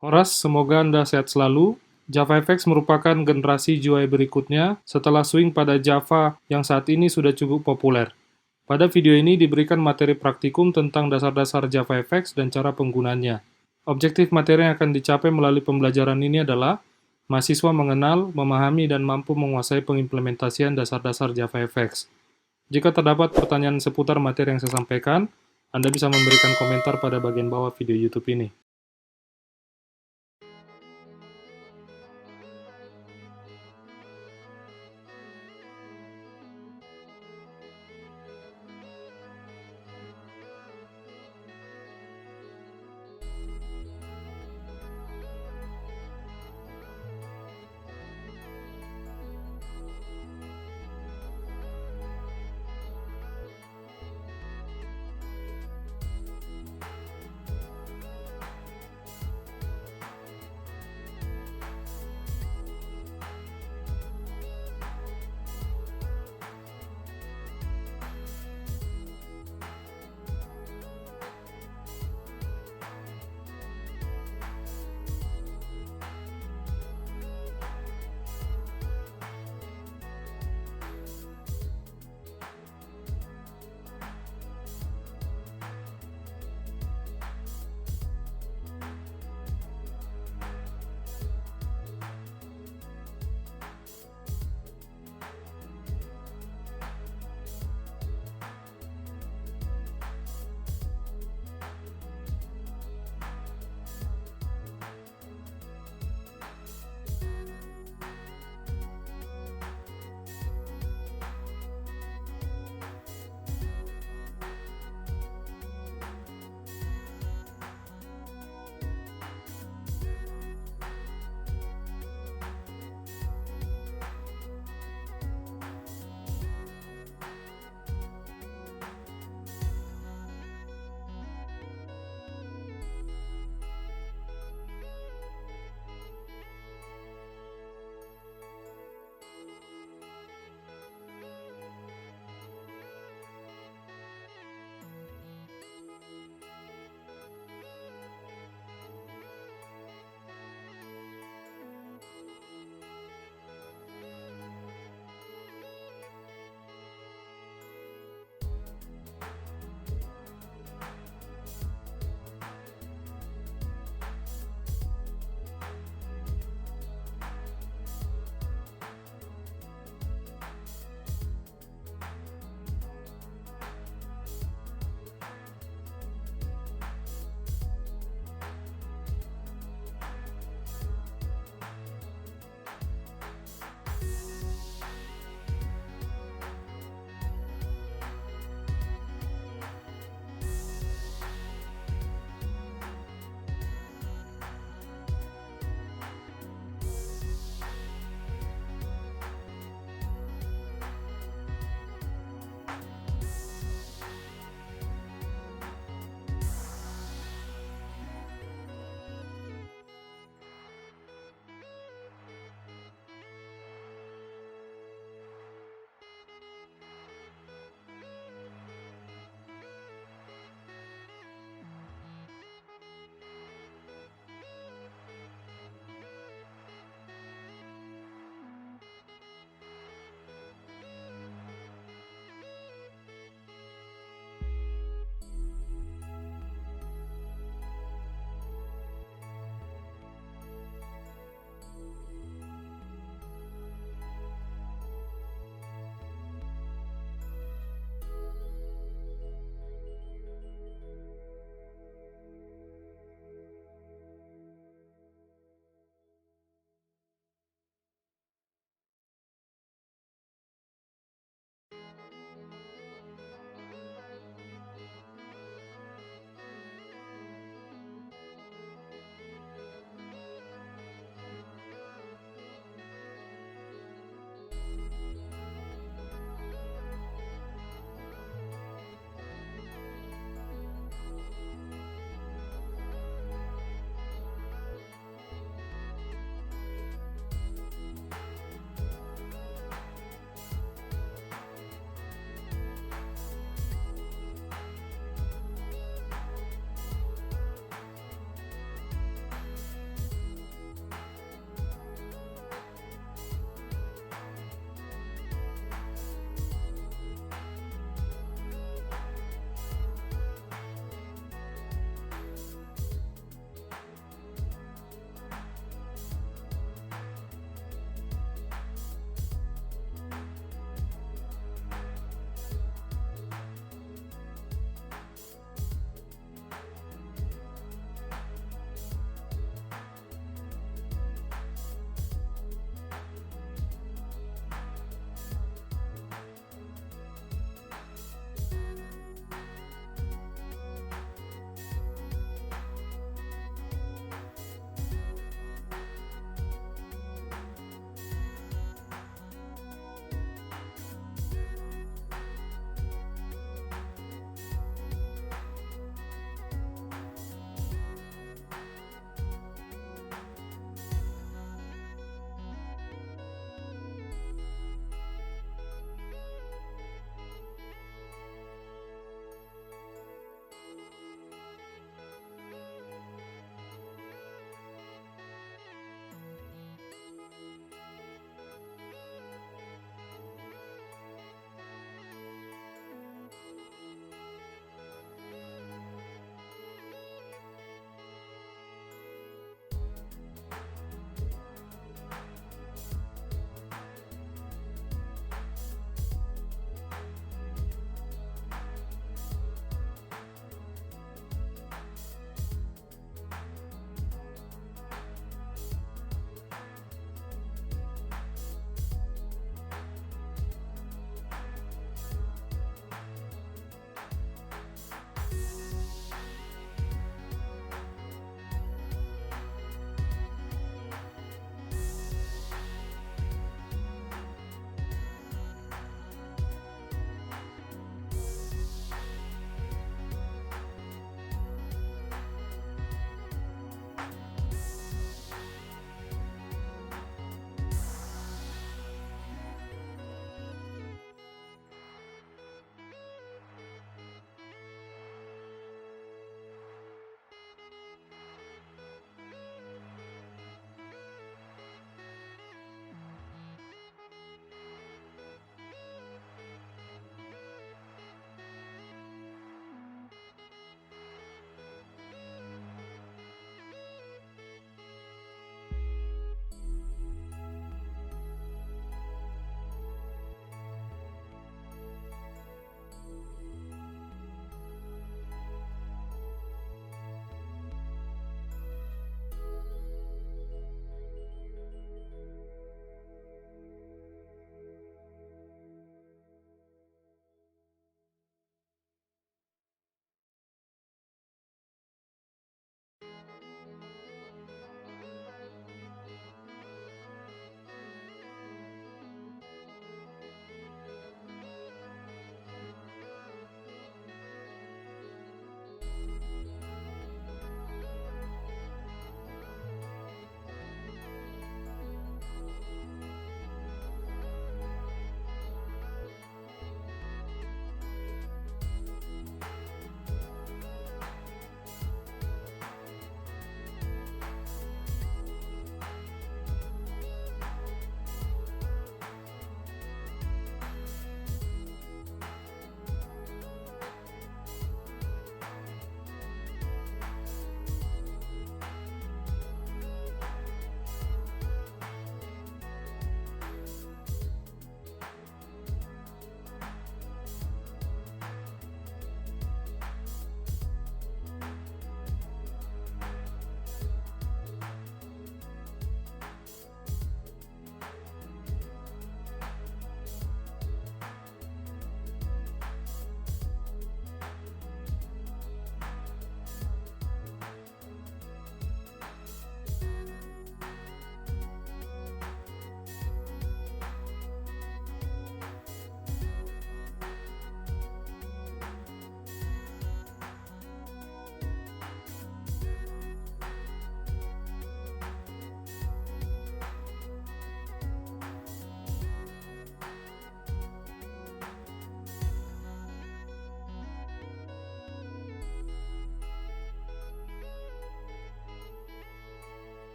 Horas, semoga Anda sehat selalu. JavaFX merupakan generasi UI berikutnya setelah swing pada Java yang saat ini sudah cukup populer. Pada video ini diberikan materi praktikum tentang dasar-dasar JavaFX dan cara penggunanya. Objektif materi yang akan dicapai melalui pembelajaran ini adalah mahasiswa mengenal, memahami, dan mampu menguasai pengimplementasian dasar-dasar JavaFX. Jika terdapat pertanyaan seputar materi yang saya sampaikan, Anda bisa memberikan komentar pada bagian bawah video YouTube ini.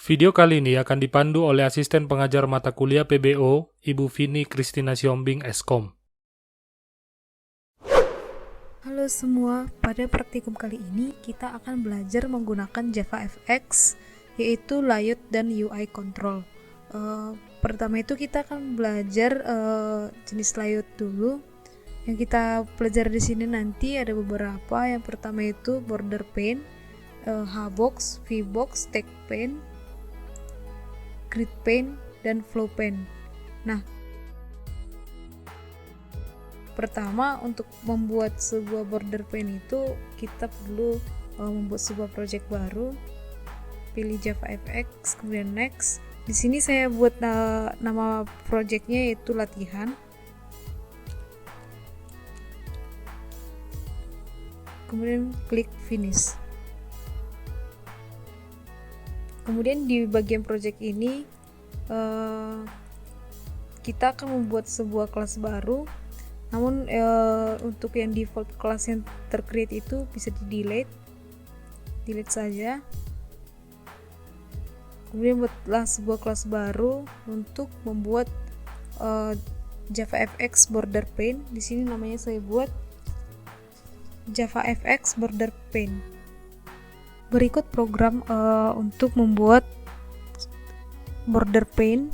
Video kali ini akan dipandu oleh asisten pengajar mata kuliah PBO, Ibu Vini Kristina Siombing, Eskom. Halo semua, pada praktikum kali ini kita akan belajar menggunakan JavaFX, yaitu layout dan UI control. Pertama itu kita akan belajar jenis layout dulu. Yang kita pelajari di sini nanti ada beberapa. Yang pertama itu border pane, hbox, vbox, text pane, grid pane, dan flow pane. Nah, pertama untuk membuat sebuah border pane itu kita perlu membuat sebuah project baru. Pilih JavaFX, kemudian next. Di sini saya buat nama projectnya yaitu latihan. Kemudian klik finish. Kemudian di bagian project ini kita akan membuat sebuah kelas baru. Namun untuk yang default kelas yang tercreate itu bisa delete saja. Kemudian buatlah sebuah kelas baru untuk membuat JavaFX border pane. Di sini namanya saya buat JavaFX border pane. Berikut program untuk membuat border pane.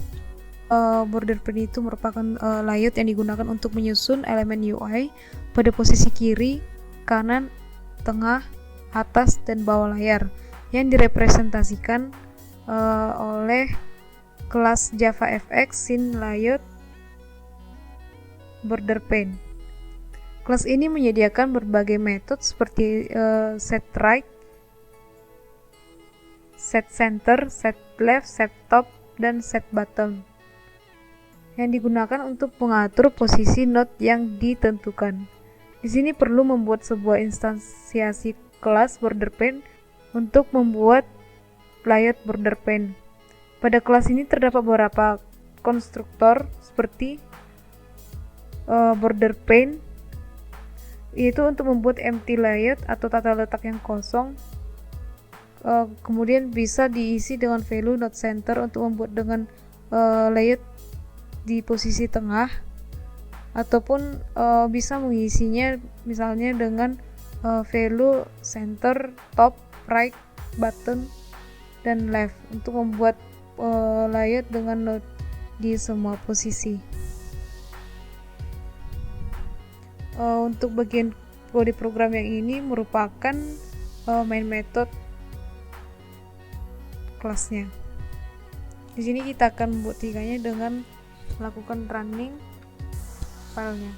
Border pane itu merupakan layout yang digunakan untuk menyusun elemen UI pada posisi kiri, kanan, tengah, atas, dan bawah layar yang direpresentasikan oleh kelas JavaFX scene layout border pane. Kelas ini menyediakan berbagai metode seperti set right, set center, set left, set top, dan set bottom yang digunakan untuk mengatur posisi node yang ditentukan. Di sini perlu membuat sebuah instansiasi kelas border pane untuk membuat layout border pane. Pada kelas ini terdapat beberapa konstruktor seperti border pane, yaitu untuk membuat empty layout atau tata letak yang kosong. Kemudian bisa diisi dengan value node center untuk membuat dengan layout di posisi tengah, ataupun bisa mengisinya misalnya dengan value center, top, right, button, dan left untuk membuat layout dengan node di semua posisi. Untuk bagian kode program yang ini merupakan main method kelasnya. Di sini kita akan membuktikannya dengan melakukan running filenya.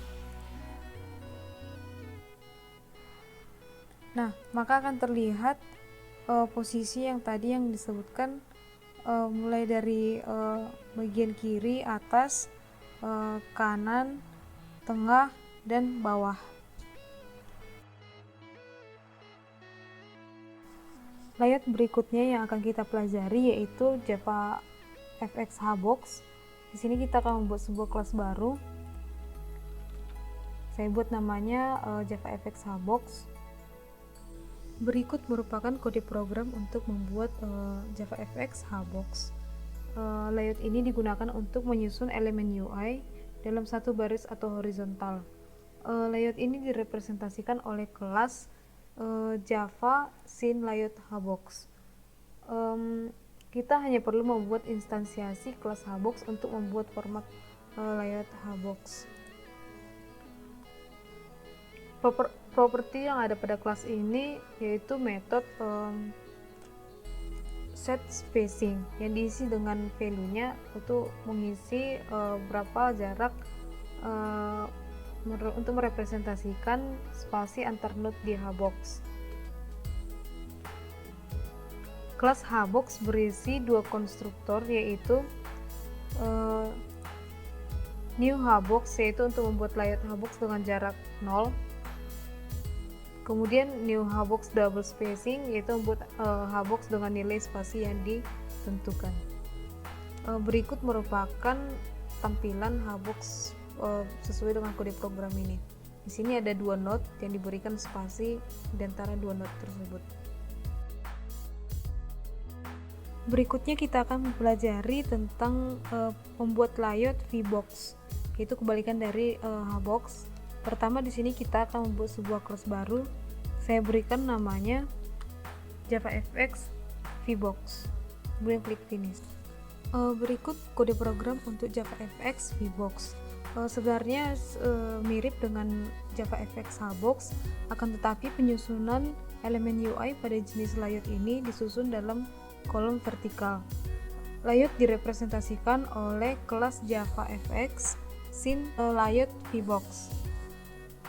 Nah, maka akan terlihat posisi yang tadi yang disebutkan, mulai dari bagian kiri, atas, kanan, tengah, dan bawah. Layout berikutnya yang akan kita pelajari yaitu JavaFX hbox. Di sini kita akan membuat sebuah kelas baru. Saya buat namanya JavaFX hbox. Berikut merupakan kode program untuk membuat JavaFX hbox. Layout ini digunakan untuk menyusun elemen UI dalam satu baris atau horizontal. Layout ini direpresentasikan oleh kelas Java scene layout hbox. Kita hanya perlu membuat instansiasi kelas hbox untuk membuat format layout hbox. Properti yang ada pada kelas ini yaitu metode set spacing yang diisi dengan value-nya untuk mengisi berapa jarak untuk merepresentasikan spasi antar node di hbox. Kelas hbox berisi dua konstruktor, yaitu new hbox yaitu untuk membuat layout hbox dengan jarak 0. Kemudian new hbox double spacing yaitu membuat hbox dengan nilai spasi yang ditentukan. Berikut merupakan tampilan hbox sesuai dengan kode program ini. Di sini ada dua node yang diberikan spasi di antara dua node tersebut. Berikutnya kita akan mempelajari tentang membuat layout VBox, yaitu kebalikan dari Hbox. Pertama di sini kita akan membuat sebuah kelas baru. Saya berikan namanya JavaFX VBox. Kemudian klik finish. Berikut kode program untuk JavaFX VBox. Sebenarnya mirip dengan JavaFX Hbox, akan tetapi penyusunan elemen UI pada jenis layout ini disusun dalam kolom vertikal. Layout direpresentasikan oleh kelas JavaFX sin layout VBox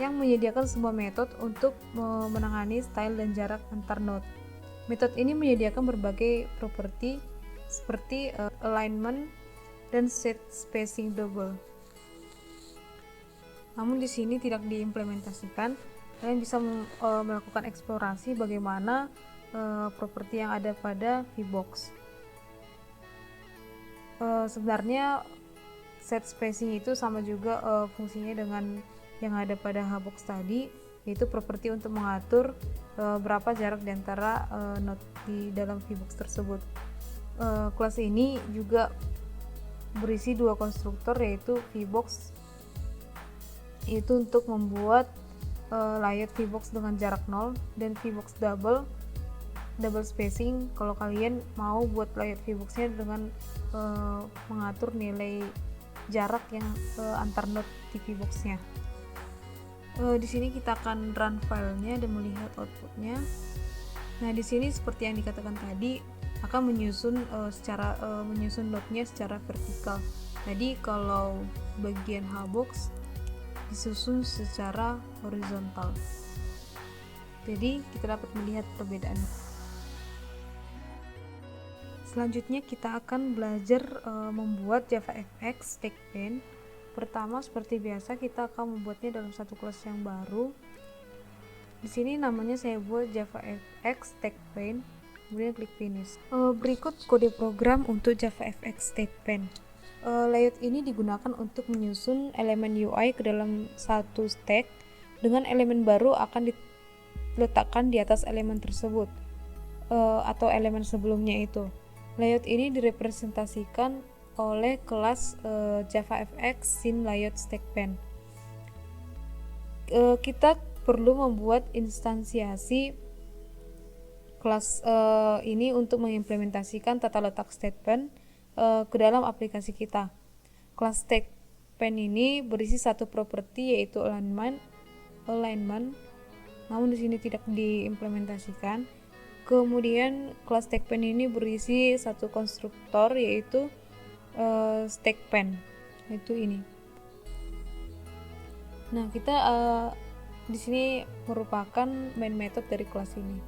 yang menyediakan sebuah metode untuk menangani style dan jarak antar node. Metode ini menyediakan berbagai properti seperti alignment dan set spacing double. Namun di sini tidak diimplementasikan. Kalian bisa melakukan eksplorasi bagaimana properti yang ada pada VBox. Sebenarnya set spacing itu sama juga fungsinya dengan yang ada pada Hbox tadi, yaitu properti untuk mengatur berapa jarak di antara node di dalam VBox tersebut. Kelas ini juga berisi dua konstruktor, yaitu VBox itu untuk membuat layout VBox dengan jarak 0 dan VBox double spacing kalau kalian mau buat layout VBox-nya dengan mengatur nilai jarak yang antar node di VBox-nya. Di sini kita akan run filenya dan melihat outputnya. Nah, di sini seperti yang dikatakan tadi akan menyusun menyusun node-nya secara vertikal. Jadi kalau bagian Hbox disusun secara horizontal. Jadi kita dapat melihat perbedaannya. Selanjutnya kita akan belajar membuat JavaFX TechPaint. Pertama, seperti biasa kita akan membuatnya dalam satu kelas yang baru. Di sini namanya saya buat JavaFX TechPaint. Kemudian klik finish. Berikut kode program untuk JavaFX TechPaint. Layout ini digunakan untuk menyusun elemen UI ke dalam satu stack, dengan elemen baru akan diletakkan di atas elemen tersebut atau elemen sebelumnya itu. Layout ini direpresentasikan oleh kelas JavaFX sin layout stackPaint. Kita perlu membuat instansiasi kelas ini untuk mengimplementasikan tata letak stackPaint ke dalam aplikasi kita. Kelas stackPaint ini berisi satu properti, yaitu alignment, namun di sini tidak diimplementasikan. Kemudian kelas stackPaint ini berisi satu konstruktor, yaitu stackPaint, yaitu ini. Nah, kita di sini merupakan main method dari kelas ini.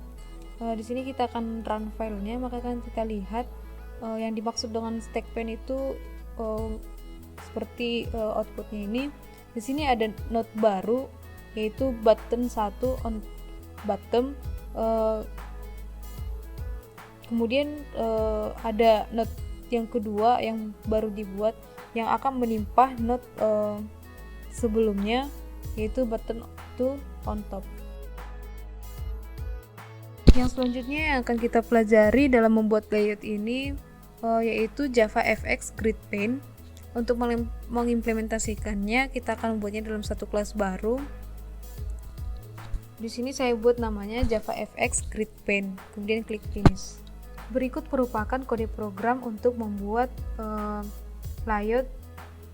Di sini kita akan run filenya, maka kan kita lihat yang dimaksud dengan stackPaint itu seperti outputnya ini. Di sini ada node baru, yaitu button 1 on bottom. Kemudian ada node yang kedua yang baru dibuat, yang akan menimpah node sebelumnya, yaitu button 2 on top. Yang selanjutnya yang akan kita pelajari dalam membuat layout ini yaitu JavaFX Grid Paint. Untuk mengimplementasikannya, kita akan membuatnya dalam satu kelas baru. Di sini saya buat namanya JavaFX Grid Paint, kemudian klik finish. Berikut merupakan kode program untuk membuat layout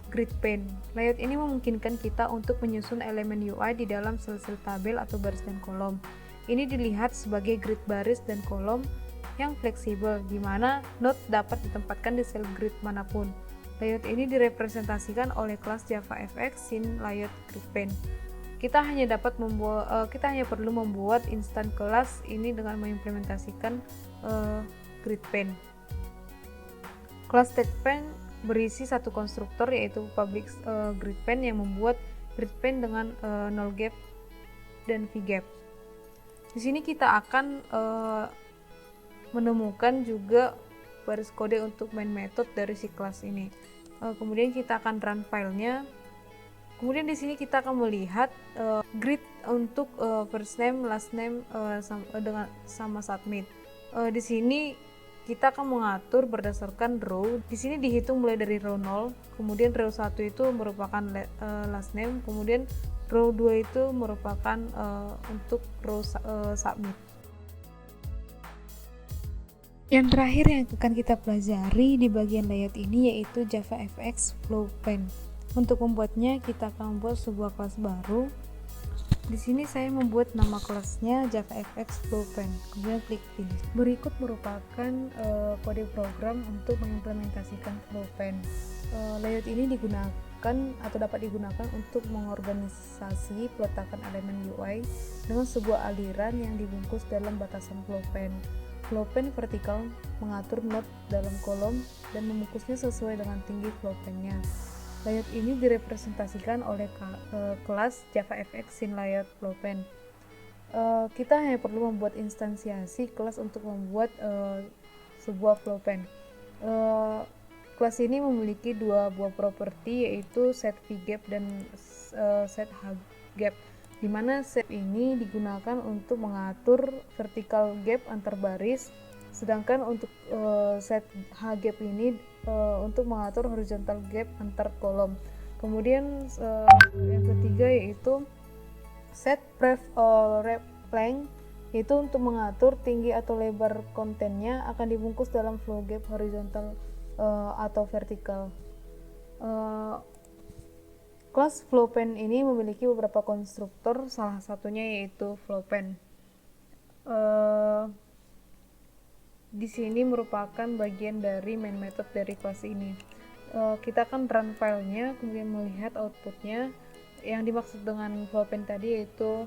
Grid Paint. Layout ini memungkinkan kita untuk menyusun elemen UI di dalam sel-sel tabel atau baris dan kolom. Ini dilihat sebagai grid baris dan kolom yang fleksibel, di mana node dapat ditempatkan di sel grid manapun. Layout ini direpresentasikan oleh kelas JavaFX sin layout Grid Paint. Kita hanya perlu membuat instan kelas ini dengan mengimplementasikan Grid Paint. Kelas TechPaint berisi satu konstruktor, yaitu public Grid Paint yang membuat Grid Paint dengan null gap dan v-gap. Di sini kita akan menemukan juga baris kode untuk main method dari si kelas ini. Kemudian kita akan run filenya. Kemudian di sini kita akan melihat grid untuk first name, last name sama submit. Di sini kita akan mengatur berdasarkan row. Di sini dihitung mulai dari row 0, kemudian row 1 itu merupakan last name, kemudian row 2 itu merupakan untuk row submit. Yang terakhir yang akan kita pelajari di bagian layout ini yaitu JavaFX Flow Pen. Untuk membuatnya kita akan membuat sebuah kelas baru. Di sini saya membuat nama kelasnya JavaFX Flow Pen, kemudian klik finish. Berikut merupakan kode program untuk mengimplementasikan Flow Pen. Layout ini digunakan atau dapat digunakan untuk mengorganisasi peletakan elemen UI dengan sebuah aliran yang dibungkus dalam batasan Flow Pen. Flow Pen vertikal mengatur node dalam kolom dan membungkusnya sesuai dengan tinggi flow pen-nya. Layout ini direpresentasikan oleh kelas JavaFX Scene Layout Flow Pen. Kita hanya perlu membuat instansiasi kelas untuk membuat sebuah flow pen. Kelas ini memiliki dua buah properti yaitu setVgap dan setHgap, di mana set ini digunakan untuk mengatur vertical gap antar baris, sedangkan untuk set hgap ini untuk mengatur horizontal gap antar kolom. Kemudian yang ketiga yaitu set breadth length, yaitu untuk mengatur tinggi atau lebar kontennya akan dibungkus dalam flow gap horizontal atau vertikal. Kelas FlowPen ini memiliki beberapa konstruktor, salah satunya yaitu FlowPen. Di sini merupakan bagian dari main method dari kelas ini. Kita akan run filenya, kemudian melihat outputnya. Yang dimaksud dengan FlowPen tadi yaitu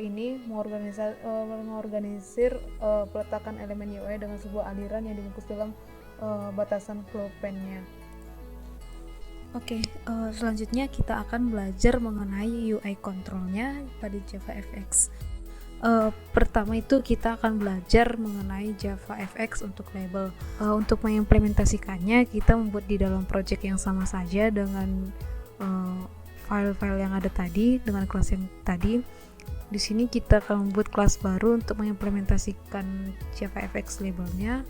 ini mengorganisir peletakan elemen UI dengan sebuah aliran yang dibungkus dalam batasan FlowPen-nya. Oke, selanjutnya kita akan belajar mengenai UI controlnya pada JavaFX. Pertama itu kita akan belajar mengenai JavaFX untuk label. Untuk mengimplementasikannya kita membuat di dalam project yang sama saja dengan file-file yang ada tadi, dengan kelas yang tadi. Di sini kita akan membuat kelas baru untuk mengimplementasikan JavaFX labelnya.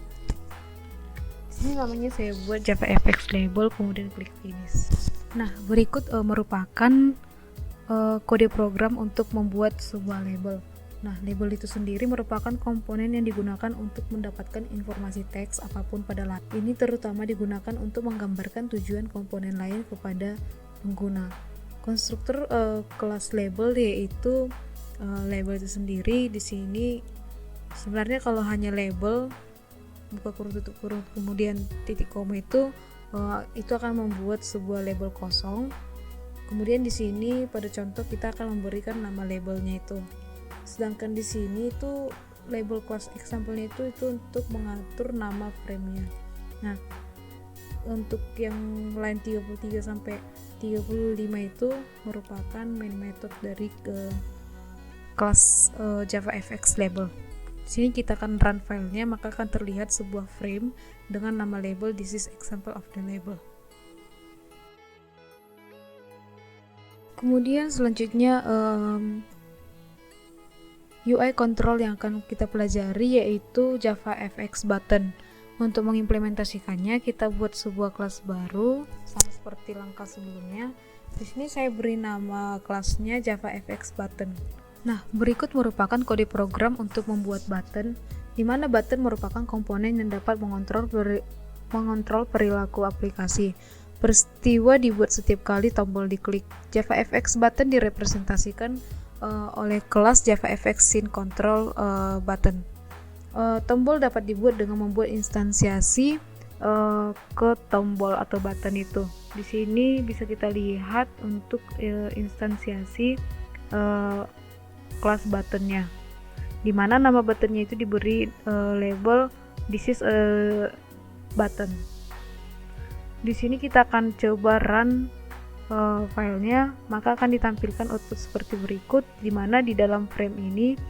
Ini namanya saya buat JavaFX label, kemudian klik finish. Nah, berikut merupakan kode program untuk membuat sebuah label. Nah, label itu sendiri merupakan komponen yang digunakan untuk mendapatkan informasi teks apapun pada label. Ini terutama digunakan untuk menggambarkan tujuan komponen lain kepada pengguna. Konstruktor kelas label yaitu label itu sendiri. Di sini sebenarnya kalau hanya label buka kurung tutup kurung kemudian titik koma itu akan membuat sebuah label kosong. Kemudian di sini pada contoh kita akan memberikan nama labelnya itu. Sedangkan di sini itu label class example-nya itu untuk mengatur nama frame-nya. Nah, untuk yang line 33 sampai 35 itu merupakan main method dari kelas JavaFX label. Di sini kita akan run filenya, maka akan terlihat sebuah frame dengan nama label "This is example of the label". Kemudian selanjutnya UI control yang akan kita pelajari yaitu JavaFX button. Untuk mengimplementasikannya kita buat sebuah kelas baru sama seperti langkah sebelumnya. Di sini saya beri nama kelasnya JavaFX button. Nah, berikut merupakan kode program untuk membuat button, di mana button merupakan komponen yang dapat mengontrol perilaku aplikasi. Peristiwa dibuat setiap kali tombol diklik. JavaFX button direpresentasikan oleh kelas JavaFX Scene Control button. Tombol dapat dibuat dengan membuat instansiasi ke tombol atau button itu. Di sini bisa kita lihat untuk instansiasi kelas buttonnya, di mana nama buttonnya itu diberi label "This is a button". Di sini kita akan coba run filenya, maka akan ditampilkan output seperti berikut, di mana di dalam frame ini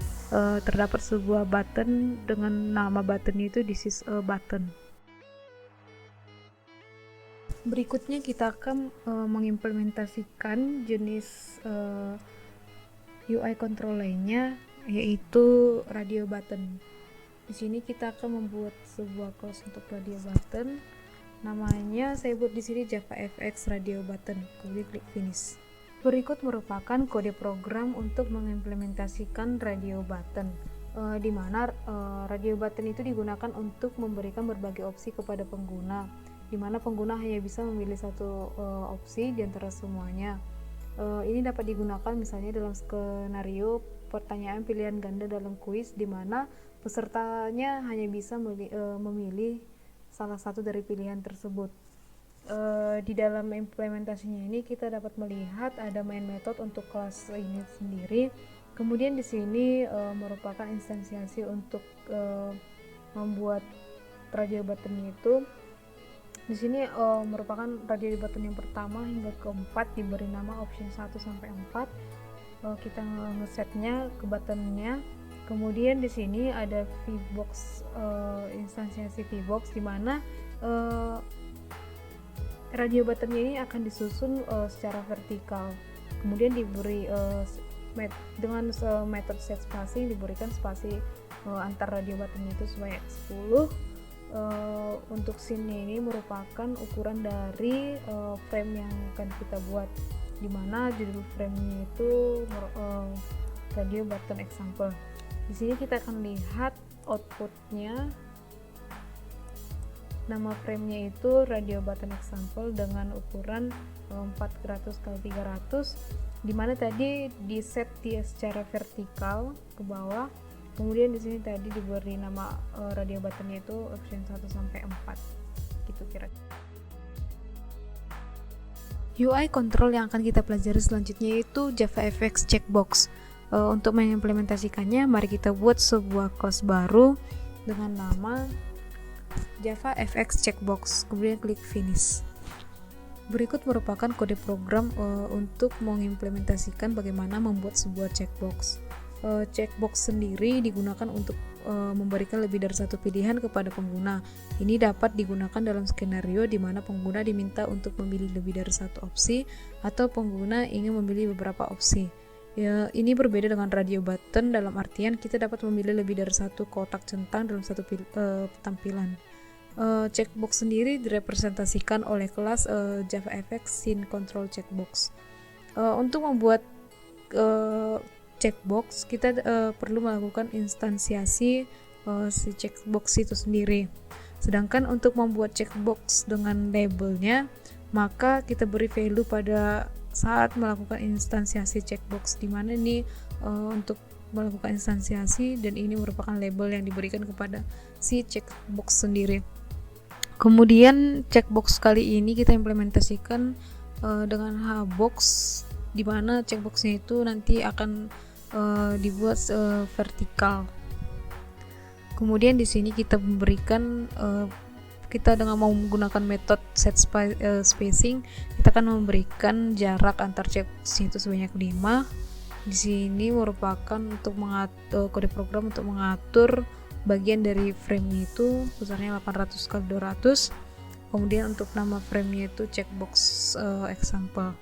terdapat sebuah button dengan nama buttonnya itu "This is a button". Berikutnya kita akan mengimplementasikan jenis UI control lainnya yaitu radio button. Di sini kita akan membuat sebuah class untuk radio button. Namanya saya buat di sini JavaFX radio button. Kemudian klik finish. Berikut merupakan kode program untuk mengimplementasikan radio button. Di mana radio button itu digunakan untuk memberikan berbagai opsi kepada pengguna, di mana pengguna hanya bisa memilih satu opsi di antara semuanya. Ini dapat digunakan misalnya dalam skenario pertanyaan pilihan ganda dalam kuis, di mana pesertanya hanya bisa memilih salah satu dari pilihan tersebut. Di dalam implementasinya ini kita dapat melihat ada main method untuk kelas ini sendiri. Kemudian di sini merupakan instansiasi untuk membuat radio button itu. Di sini merupakan radio button yang pertama hingga keempat diberi nama option 1 sampai 4. Kita ngesetnya ke buttonnya. Kemudian di sini ada VBox, instansiasi VBox, di mana radio buttonnya ini akan disusun secara vertikal. Kemudian diberi dengan metode set spacing, diberikan spasi antar radio button itu sebanyak 10. Untuk scene ini merupakan ukuran dari frame yang akan kita buat, dimana judul frame-nya itu radio button example. Di sini kita akan lihat outputnya. Nama frame-nya itu radio button example dengan ukuran 400 x 300, dimana tadi di set dia secara vertikal ke bawah. Kemudian di sini tadi diberi nama radio buttonnya itu option 1 sampai 4. Gitu kira-kira. UI control yang akan kita pelajari selanjutnya itu JavaFX checkbox. Untuk mengimplementasikannya, mari kita buat sebuah kelas baru dengan nama JavaFX checkbox. Kemudian klik finish. Berikut merupakan kode program untuk mengimplementasikan bagaimana membuat sebuah checkbox. Checkbox sendiri digunakan untuk memberikan lebih dari satu pilihan kepada pengguna. Ini dapat digunakan dalam skenario di mana pengguna diminta untuk memilih lebih dari satu opsi atau pengguna ingin memilih beberapa opsi. Ya, ini berbeda dengan radio button dalam artian kita dapat memilih lebih dari satu kotak centang dalam satu tampilan. Checkbox sendiri direpresentasikan oleh kelas JavaFX Scene Control Checkbox. Untuk membuat checkbox, kita perlu melakukan instansiasi si checkbox itu sendiri. Sedangkan untuk membuat checkbox dengan labelnya, maka kita beri value pada saat melakukan instansiasi checkbox, di mana ini untuk melakukan instansiasi, dan ini merupakan label yang diberikan kepada si checkbox sendiri. Kemudian checkbox kali ini kita implementasikan dengan hbox, di mana checkboxnya itu nanti akan dibuat vertikal. Kemudian di sini kita memberikan kita dengan mau menggunakan metode set spacing, kita akan memberikan jarak antar checkbox itu sebanyak 5. Di sini merupakan untuk mengatur kode program untuk mengatur bagian dari frame itu besarnya 800 x 200. Kemudian untuk nama frame-nya itu checkbox example.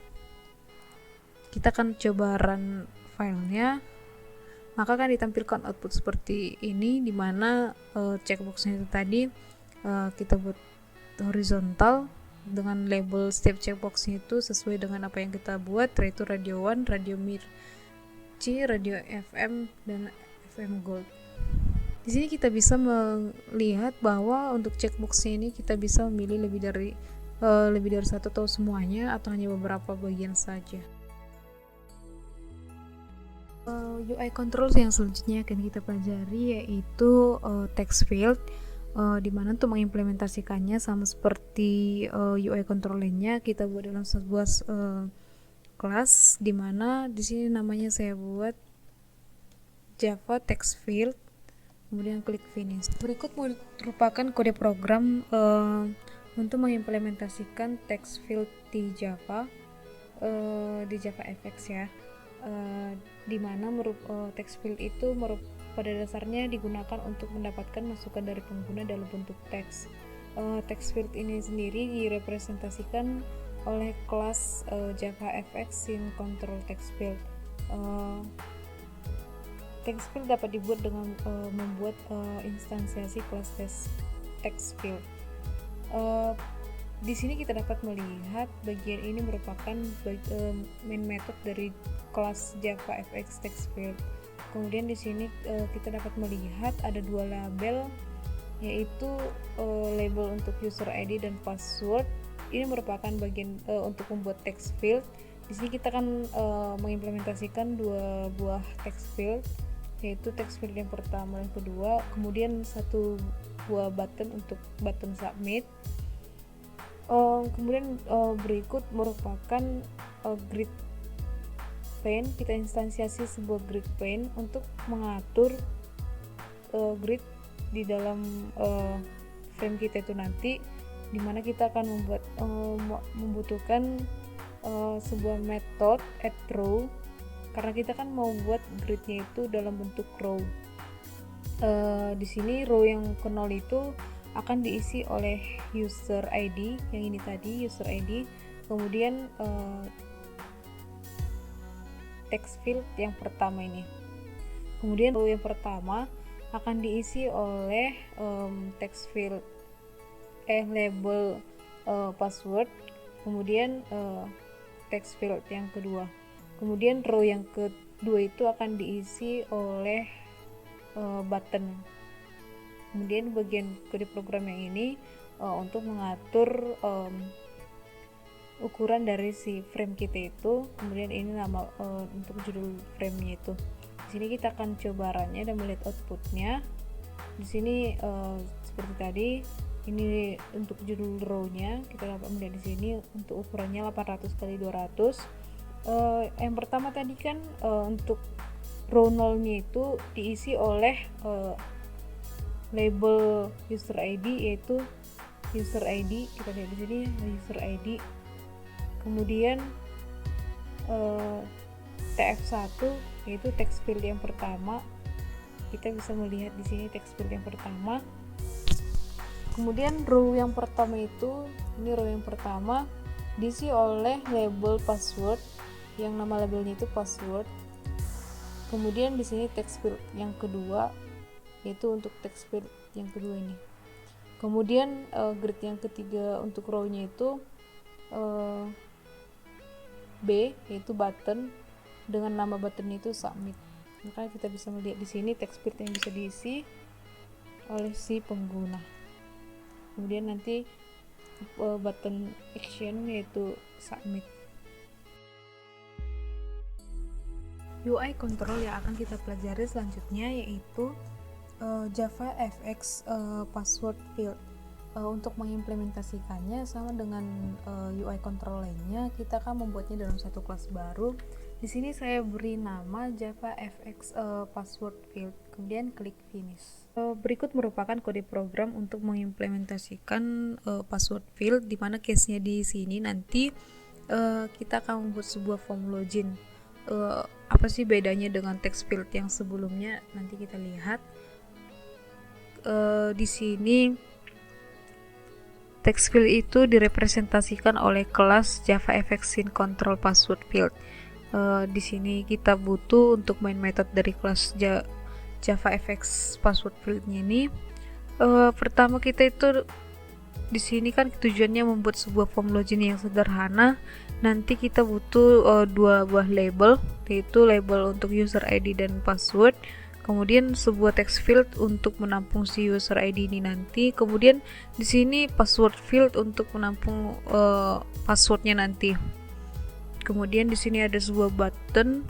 Kita akan coba run filenya, maka akan ditampilkan output seperti ini, dimana checkboxnya itu tadi kita buat horizontal dengan label setiap checkboxnya itu sesuai dengan apa yang kita buat, yaitu radio 1, radio Mirchi, radio FM, dan FM Gold. Di sini kita bisa melihat bahwa untuk checkboxnya ini kita bisa memilih lebih dari satu atau semuanya, atau hanya beberapa bagian saja. UI control yang selanjutnya akan kita pelajari yaitu text field, di mana untuk mengimplementasikannya sama seperti UI control lainnya, kita buat dalam sebuah kelas, di mana di sini namanya saya buat Java text field. Kemudian klik finish. Berikut merupakan kode program untuk mengimplementasikan text field di Java, di JavaFX ya. Di mana text field itu pada dasarnya digunakan untuk mendapatkan masukan dari pengguna dalam bentuk teks. Text field ini sendiri direpresentasikan oleh kelas JavaFX Scene Control Text Field. text field dapat dibuat dengan membuat instansiasi kelas text field. Di sini kita dapat melihat bagian ini merupakan main method dari kelas JavaFX text field. Kemudian di sini kita dapat melihat ada dua label, yaitu label untuk user ID dan password. Ini merupakan bagian untuk membuat text field. Di sini kita akan mengimplementasikan dua buah text field, yaitu text field yang pertama dan kedua, kemudian satu buah button untuk button submit. Kemudian berikut merupakan grid pane. Kita instansiasi sebuah grid pane untuk mengatur grid di dalam frame kita itu nanti, dimana kita akan membutuhkan sebuah method add row, karena kita kan mau buat gridnya itu dalam bentuk row. Di sini row yang ke 0 itu akan diisi oleh user ID, yang ini tadi user ID, kemudian text field yang pertama ini. Kemudian row yang pertama akan diisi oleh text field label password, kemudian text field yang kedua. Kemudian row yang kedua itu akan diisi oleh button. Kemudian bagian kode program yang ini untuk mengatur ukuran dari si frame kita itu. Kemudian ini nama untuk judul framenya itu. Di sini kita akan coba runnya dan melihat outputnya. Di sini seperti tadi, ini untuk judul row-nya kita dapat melihat di sini untuk ukurannya 800 x 200. Yang pertama tadi kan untuk row 0-nya itu diisi oleh label user ID, yaitu user ID. Kita lihat di sini user ID. Kemudian TF1 yaitu text field yang pertama. Kita bisa melihat di sini text field yang pertama. Kemudian row yang pertama itu, ini row yang pertama diisi oleh label password, yang nama labelnya itu password. Kemudian di sini text field yang kedua, yaitu untuk text field yang kedua ini. Kemudian grid yang ketiga untuk row-nya itu B, yaitu button, dengan nama button itu submit. Maka kita bisa melihat di sini text field yang bisa diisi oleh si pengguna. Kemudian nanti button action yaitu submit. UI control yang akan kita pelajari selanjutnya yaitu JavaFX password field. Untuk mengimplementasikannya sama dengan UI control lainnya, kita akan membuatnya dalam satu kelas baru. Di sini saya beri nama JavaFX password field, kemudian klik finish. Berikut merupakan kode program untuk mengimplementasikan password field, di mana case-nya di sini nanti kita akan membuat sebuah form login. Apa sih bedanya dengan text field yang sebelumnya? Nanti kita lihat. Di sini text field itu direpresentasikan oleh kelas JavaFX Scene Control Password Field. Di sini kita butuh untuk main method dari kelas JavaFX Password Field-nya ini. Pertama kita itu di sini kan tujuannya membuat sebuah form login yang sederhana. Nanti kita butuh dua buah label, yaitu label untuk user ID dan password. Kemudian sebuah text field untuk menampung si user ID ini nanti. Kemudian di sini password field untuk menampung passwordnya nanti. Kemudian di sini ada sebuah button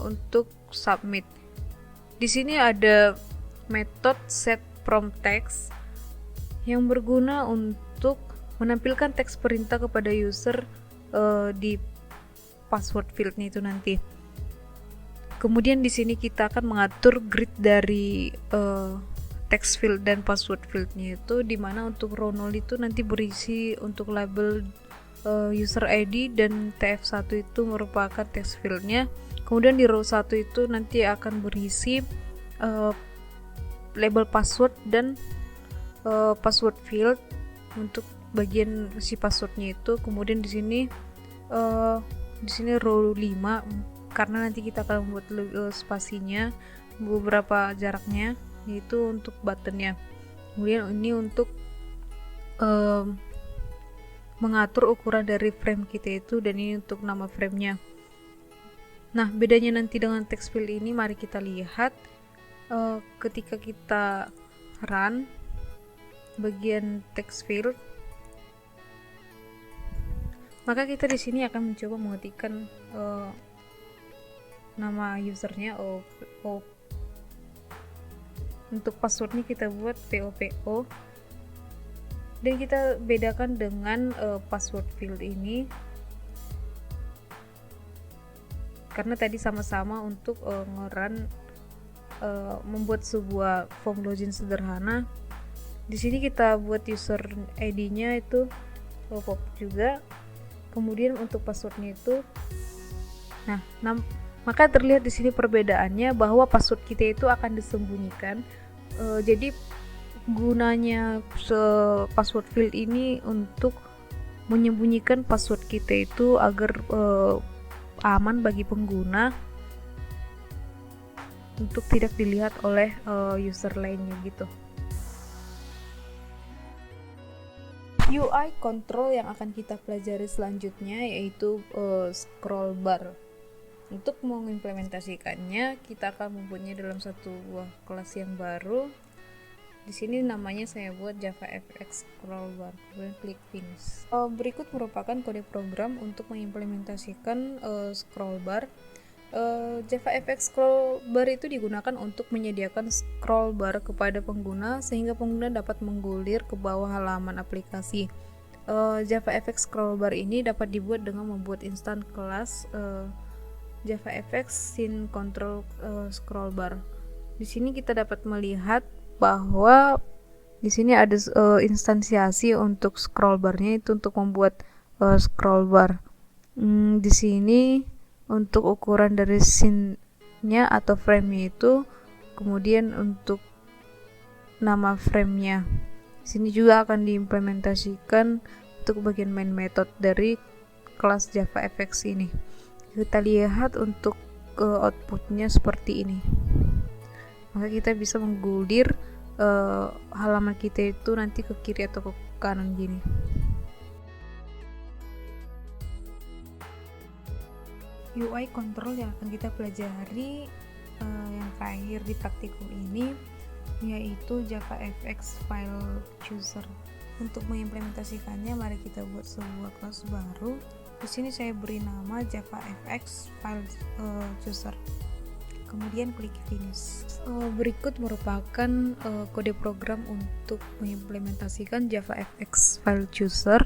untuk submit. Di sini ada method set prompt text yang berguna untuk menampilkan teks perintah kepada user di password fieldnya itu nanti. Kemudian di sini kita akan mengatur grid dari text field dan password fieldnya itu, dimana untuk row 0 itu nanti berisi untuk label user ID dan TF1 itu merupakan text fieldnya. Kemudian di row 1 itu nanti akan berisi label password dan password field untuk bagian si passwordnya itu. Kemudian di sini row 5 karena nanti kita akan membuat spasinya beberapa jaraknya, yaitu untuk buttonnya. Kemudian ini untuk mengatur ukuran dari frame kita itu, dan ini untuk nama framenya. Nah, bedanya nanti dengan text field ini, mari kita lihat ketika kita run bagian text field, maka kita di sini akan mencoba mengetikkan nama usernya. Untuk passwordnya kita buat POPO, dan kita bedakan dengan password field ini, karena tadi sama-sama untuk membuat sebuah form login sederhana. Di sini kita buat user ID-nya itu pop juga, kemudian untuk passwordnya itu, maka terlihat di sini perbedaannya bahwa password kita itu akan disembunyikan. Jadi gunanya password field ini untuk menyembunyikan password kita itu agar aman bagi pengguna untuk tidak dilihat oleh user lainnya gitu. UI control yang akan kita pelajari selanjutnya yaitu scroll bar. Untuk mengimplementasikannya, kita akan membuatnya dalam satu buah kelas yang baru. Di sini namanya saya buat JavaFX scroll bar, kemudian klik finish. Berikut merupakan kode program untuk mengimplementasikan scroll bar. JavaFX scroll bar itu digunakan untuk menyediakan scroll bar kepada pengguna sehingga pengguna dapat menggulir ke bawah halaman aplikasi. JavaFX scroll bar ini dapat dibuat dengan membuat instan kelas JavaFX scene control scroll bar. Di sini kita dapat melihat bahwa di sini ada instansiasi untuk scroll barnya itu untuk membuat scroll bar. Di sini untuk ukuran dari scene-nya atau frame-nya itu, kemudian untuk nama frame-nya. Di sini juga akan diimplementasikan untuk bagian main method dari kelas JavaFX ini. Kita lihat untuk outputnya seperti ini. Maka kita bisa menggulir halaman kita itu nanti ke kiri atau ke kanan gini. UI control yang akan kita pelajari yang terakhir di praktikum ini yaitu JavaFX file chooser. Untuk mengimplementasikannya, mari kita buat sebuah kelas baru. Di sini saya beri nama JavaFX file chooser. Kemudian klik finish. Berikut merupakan kode program untuk mengimplementasikan JavaFX file chooser.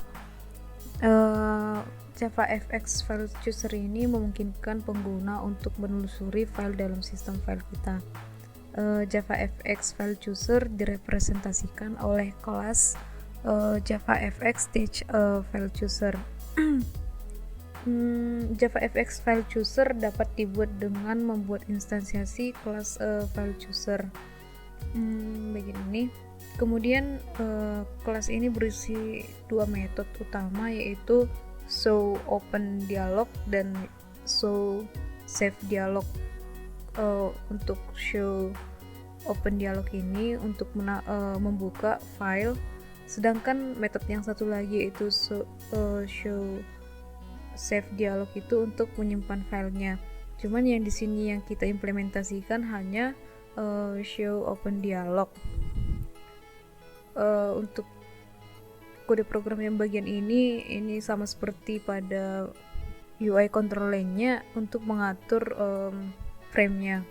JavaFX file chooser ini memungkinkan pengguna untuk menelusuri file dalam sistem file kita. JavaFX file chooser direpresentasikan oleh kelas JavaFX stage file chooser. JavaFX file chooser dapat dibuat dengan membuat instansiasi kelas file chooser begini. Kemudian kelas ini berisi dua metode utama, yaitu show open dialog dan show save dialog. Untuk show open dialog ini untuk membuka file, sedangkan metode yang satu lagi yaitu show save dialog itu untuk menyimpan filenya. Cuman yang di sini yang kita implementasikan hanya show open dialog. Untuk kode program yang bagian ini sama seperti pada UI control lainnya untuk mengatur frame-nya.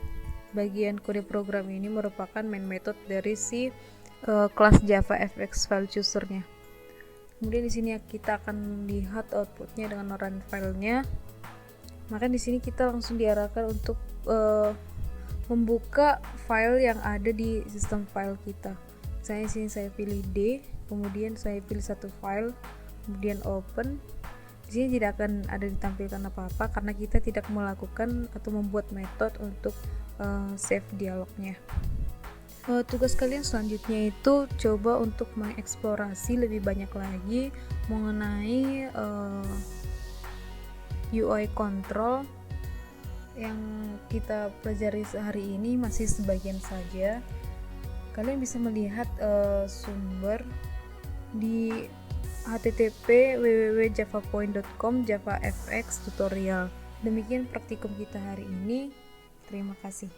Bagian kode program ini merupakan main method dari si kelas JavaFX file chooser-nya. Kemudian di sini kita akan lihat outputnya dengan run filenya. Maka di sini kita langsung diarahkan untuk membuka file yang ada di sistem file kita. Misalnya di sini saya pilih D, kemudian saya pilih satu file, kemudian open. Di sini tidak akan ada ditampilkan apa-apa karena kita tidak melakukan atau membuat metode untuk save dialognya. Tugas kalian selanjutnya itu coba untuk mengeksplorasi lebih banyak lagi mengenai UI control yang kita pelajari sehari ini masih sebagian saja. Kalian bisa melihat sumber di http www.javapoint.com JavaFX tutorial. Demikian praktikum kita hari ini. Terima kasih.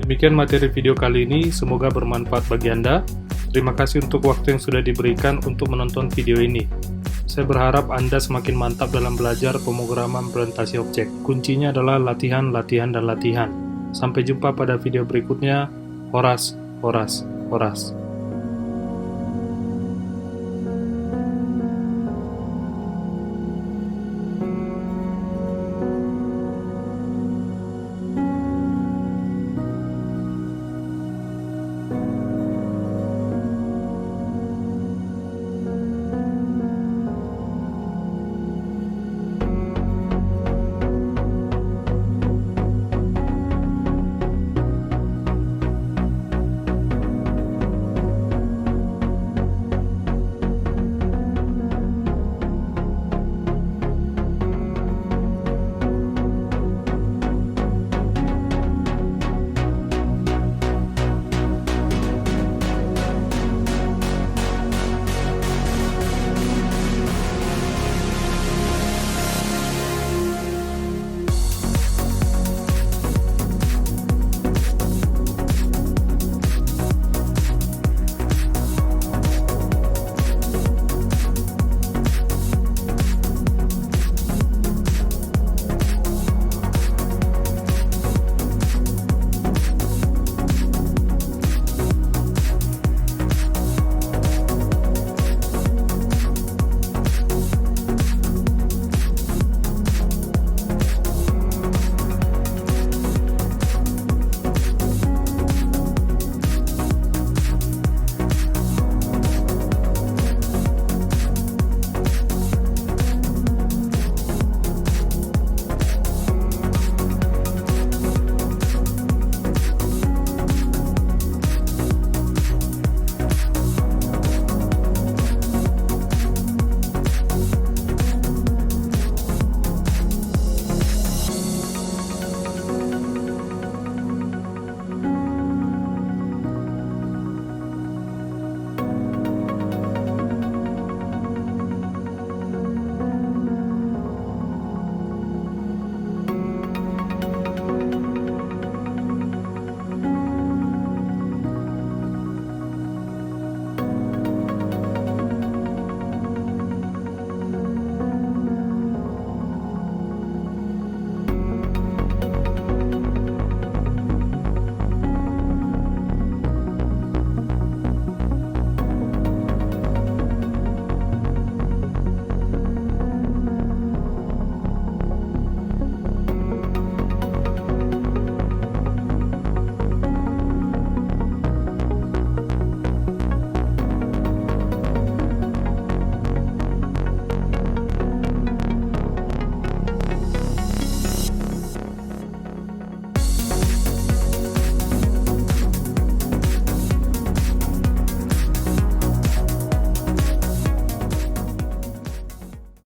Demikian materi video kali ini, semoga bermanfaat bagi Anda. Terima kasih untuk waktu yang sudah diberikan untuk menonton video ini. Saya berharap Anda semakin mantap dalam belajar pemrograman presentasi objek. Kuncinya adalah latihan, latihan, dan latihan. Sampai jumpa pada video berikutnya. Horas, horas, horas.